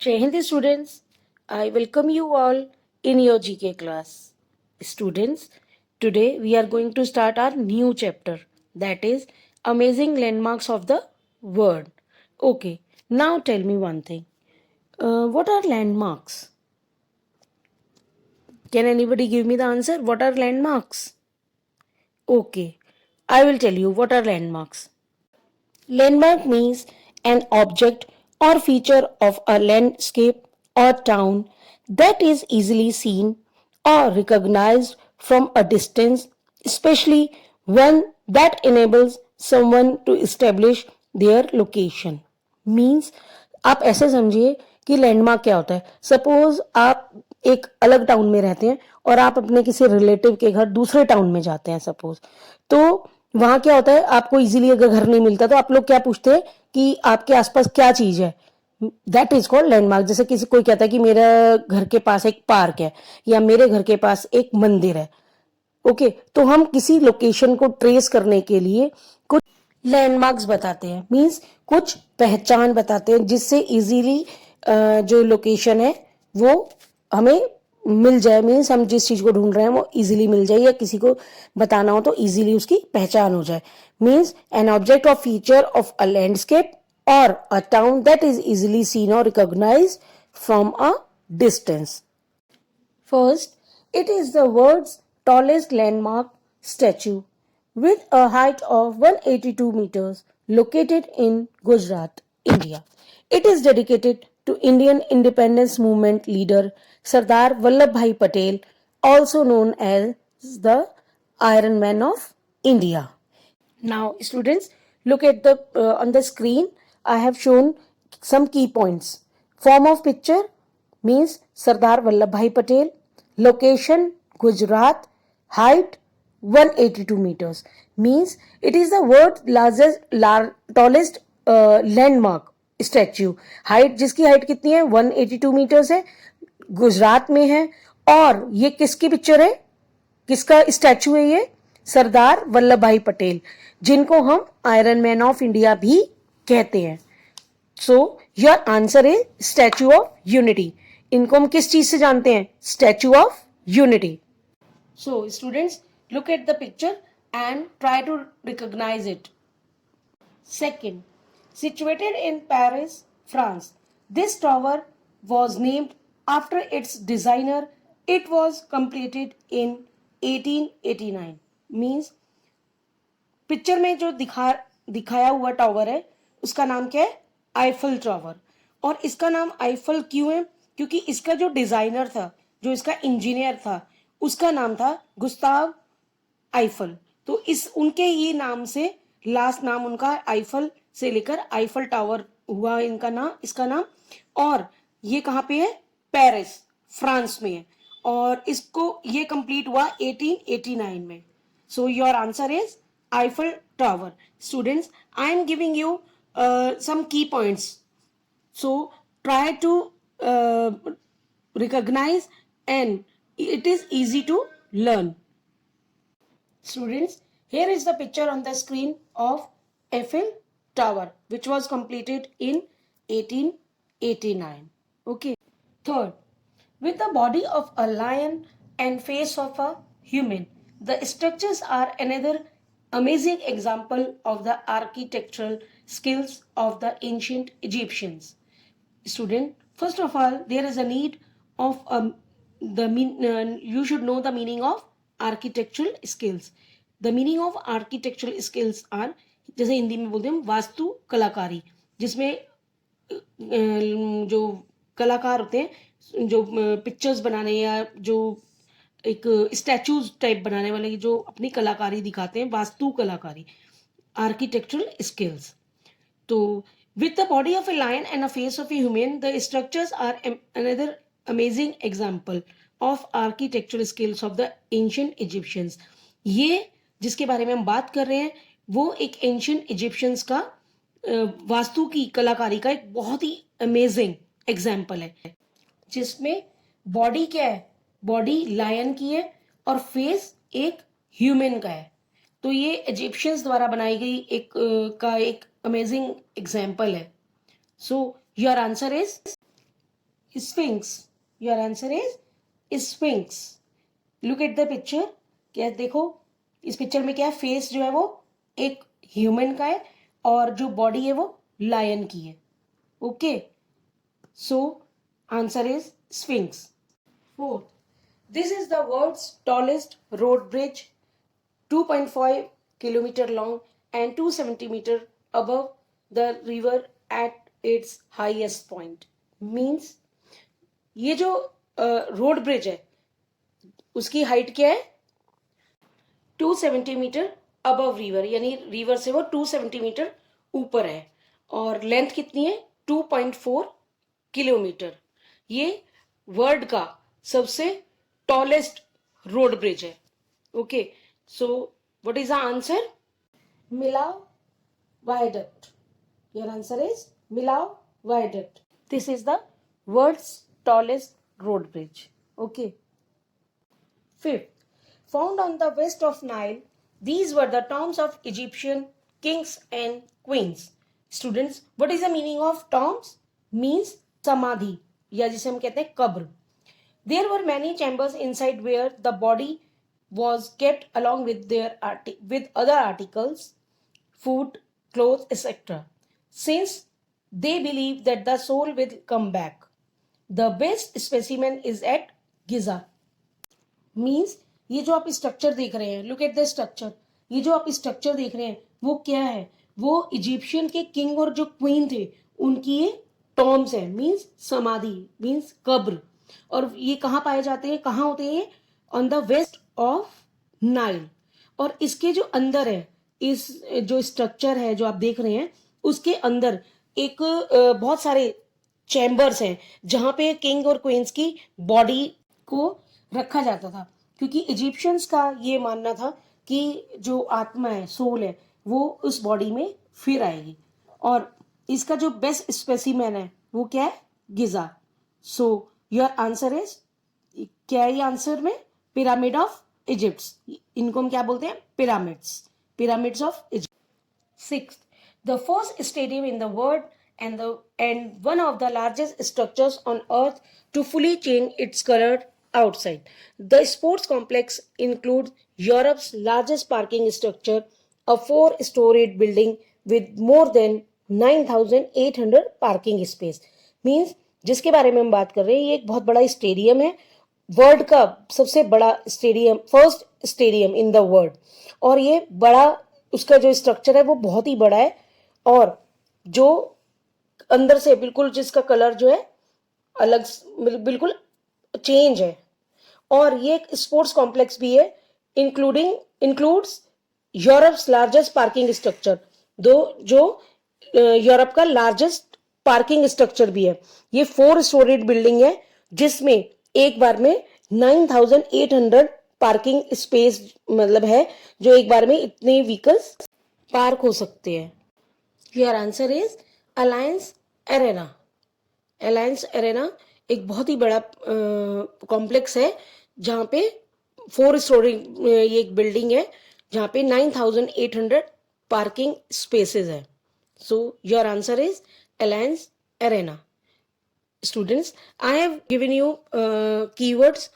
Jai Hind students, I welcome you all in your GK class. Students, today we are going to start our new chapter, that is Amazing Landmarks of the World. Okay, now tell me one thing. What are landmarks? Can anybody give me the answer? What are landmarks? Okay, I will tell you what are landmarks. Landmark means an object or feature of a landscape or town that is easily seen or recognized from a distance, especially one that enables someone to establish their location. Means आप ऐसे समझिए कि landmark क्या होता है. Suppose आप एक अलग टाउन में रहते हैं और आप अपने किसी रिलेटिव के घर दूसरे टाउन में जाते हैं सपोज, तो वहां क्या होता है, आपको इजीली अगर घर नहीं मिलता तो आप लोग क्या पूछते हैं कि आपके आसपास क्या चीज है. That is called landmark. जैसे किसी कोई कहता है कि मेरा घर के पास एक पार्क है या मेरे घर के पास एक मंदिर है. ओके, तो हम किसी लोकेशन को ट्रेस करने के लिए कुछ लैंडमार्क्स बताते हैं. मींस कुछ पहचान बताते हैं जिससे इजीली जो लोकेशन है वो हमें मिल जाए. मीन्स हम जिस चीज को ढूंढ रहे हैं वो इजीली मिल जाए या किसी को बताना हो तो इजीली उसकी पहचान हो जाए. Means an object of feature of a landscape or a town that is easily seen or recognized from a distance. First, it is the world's tallest landmark statue with a height of 182 meters located in Gujarat, India. It is dedicated to Indian independence movement leader Sardar Vallabhbhai Patel, also known as the Iron Man of India. Now, students, look at the on the screen. I have shown some key points. Form of picture means Sardar Vallabhbhai Patel. Location Gujarat. Height 182 meters means it is the world's tallest landmark statue. Height जिसकी height कितनी है 182 metres है, गुजरात में है. और ये किसकी picture है, किसका स्टैचू है ये, सरदार वल्लभ भाई पटेल, जिनको हम आयरन मैन ऑफ इंडिया भी कहते हैं. So your answer is statue of unity. इनको हम किस चीज से जानते हैं, statue of unity. So students, look at the picture and try to recognise it. Second, situated in Paris, France, this tower was named after its designer. It was completed in 1889. Means picture में जो दिखाया हुआ tower है उसका नाम क्या है, Eiffel tower. और इसका नाम आईफल क्यों है, क्योंकि इसका जो डिजाइनर था, जो इसका इंजीनियर था, उसका नाम था गुस्ताव आईफल. तो इस उनके ही नाम से लास्ट नाम उनका आईफल से लेकर आईफल टावर हुआ इनका नाम, इसका नाम. और ये कहाँ पे है, पेरिस, फ्रांस में है. और इसको ये कंप्लीट हुआ 1889 में. सो your answer is Eiffel tower. Students, I am giving you some key points, so try to recognize and it is easy to learn. Students, here is the picture on the screen of Eiffel Tower, which was completed in 1889. Okay. Third, with the body of a lion and face of a human, the structures are another amazing example of the architectural skills of the ancient Egyptians. Student, first of all, there is a need of you should know the meaning of architectural skills. The meaning of architectural skills are, जैसे हिंदी में बोलते हैं वास्तु कलाकारी, जिसमें जो कलाकार होते हैं जो पिक्चर्स बनाने या जो एक स्टैचूज टाइप बनाने वाले जो अपनी कलाकारी दिखाते हैं, वास्तु कलाकारी, आर्किटेक्चरल स्किल्स. तो with the body of a lion and a face of a human, the structures are another amazing example of architectural skills of the ancient Egyptians. ये जिसके बारे में हम बात कर रहे हैं वो एक एंशियंट इजिप्शियंस का वास्तु की कलाकारी का एक बहुत ही अमेजिंग एग्जाम्पल है, जिसमें बॉडी क्या है, बॉडी लायन की है और फेस एक ह्यूमन का है. तो ये इजिप्शियंस द्वारा बनाई गई एक अमेजिंग एग्जाम्पल है. सो your answer is Sphinx. Your answer is Sphinx. Look at the picture. क्या देखो इस पिक्चर में क्या है, फेस जो है वो एक ह्यूमन का है और जो बॉडी है वो लायन की है. Okay, so answer is sphinx. Fourth, this is the world's tallest road bridge, 2.5 kilometer long and 2 centimeter above the river at its highest point. Means ये जो रोड ब्रिज है उसकी हाइट क्या है, 2 सेंटीमीटर अबव रिवर, यानी river से वो 2 centimetre ऊपर है. और लेंथ कितनी है, 2.4 किलोमीटर. ये वर्ल्ड का सबसे टॉलेस्ट रोड ब्रिज है. Okay, so what is the answer? Millau viaduct. Your answer is Millau viaduct. This is the world's tallest road bridge. Okay. Fifth, found on the west of Nile, these were the tombs of Egyptian kings and queens. Students, what is the meaning of tombs? Means samadhi, या जिसे हम कहते हैं कब्र. There were many chambers inside where the body was kept along with other articles, food, clothes, etc. Since they believed that the soul will come back. The best specimen is at Giza. Means ये जो आप structure देख रहे हैं, look at the structure, ये जो आप structure देख रहे हैं वो क्या है, वो इजिप्शियन के किंग और जो क्वीन थे उनकी ये टॉम्स है. मीन्स समाधि, मीन्स कब्र. और ये कहाँ पाए जाते हैं, कहाँ होते हैं, on the west of Nile. और इसके जो अंदर है, इस जो स्ट्रक्चर है जो आप देख रहे हैं उसके अंदर एक बहुत सारे चैम्बर्स हैं जहाँ पे किंग और क्वींस की बॉडी को रखा जाता था. क्योंकि इजिप्शियंस का ये मानना था कि जो आत्मा है, सोल है, वो उस बॉडी में फिर आएगी. और इसका जो बेस्ट स्पेसिमेन है वो क्या है, गिजा. सो योर आंसर इज, क्या है ये आंसर में, पिरामिड ऑफ इजिप्ट. इनको हम क्या बोलते हैं, pyramids, pyramids of Egypt. Sixth, the first stadium in the world and one of the largest structures on earth to fully change its color outside. The sports complex includes Europe's largest parking structure, a 4-storied building with more than 9,800 parking space. Means जिसके बारे में हम बात कर रहे हैं, ये एक बहुत बड़ा स्टेडियम है, वर्ल्ड का सबसे बड़ा stadium, first stadium in the world. और ये बड़ा, उसका जो स्ट्रक्चर है वो बहुत ही बड़ा है और जो अंदर से बिल्कुल जिसका कलर जो है अलग, बिल्कुल चेंज है. और ये एक स्पोर्ट्स कॉम्प्लेक्स भी है, includes Europe's largest parking structure, जो यूरोप का लार्जेस्ट पार्किंग स्ट्रक्चर भी है. ये 4-स्टोरीड बिल्डिंग है जिसमें एक बार में 9,800 पार्किंग स्पेस मतलब है, जो एक बार में इतने व्हीकल्स पार्क हो सकते हैं. Your answer is alliance arena. Alliance arena एक बहुत ही बड़ा कॉम्प्लेक्स है जहाँ पे 4-स्टोरी ये एक बिल्डिंग है जहाँ पे 9,800 पार्किंग स्पेसेस है. सो your answer is alliance arena. Students, I have given you keywords.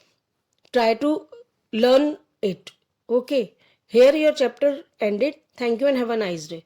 Try to learn it. Okay. Here your chapter ended. Thank you and have a nice day.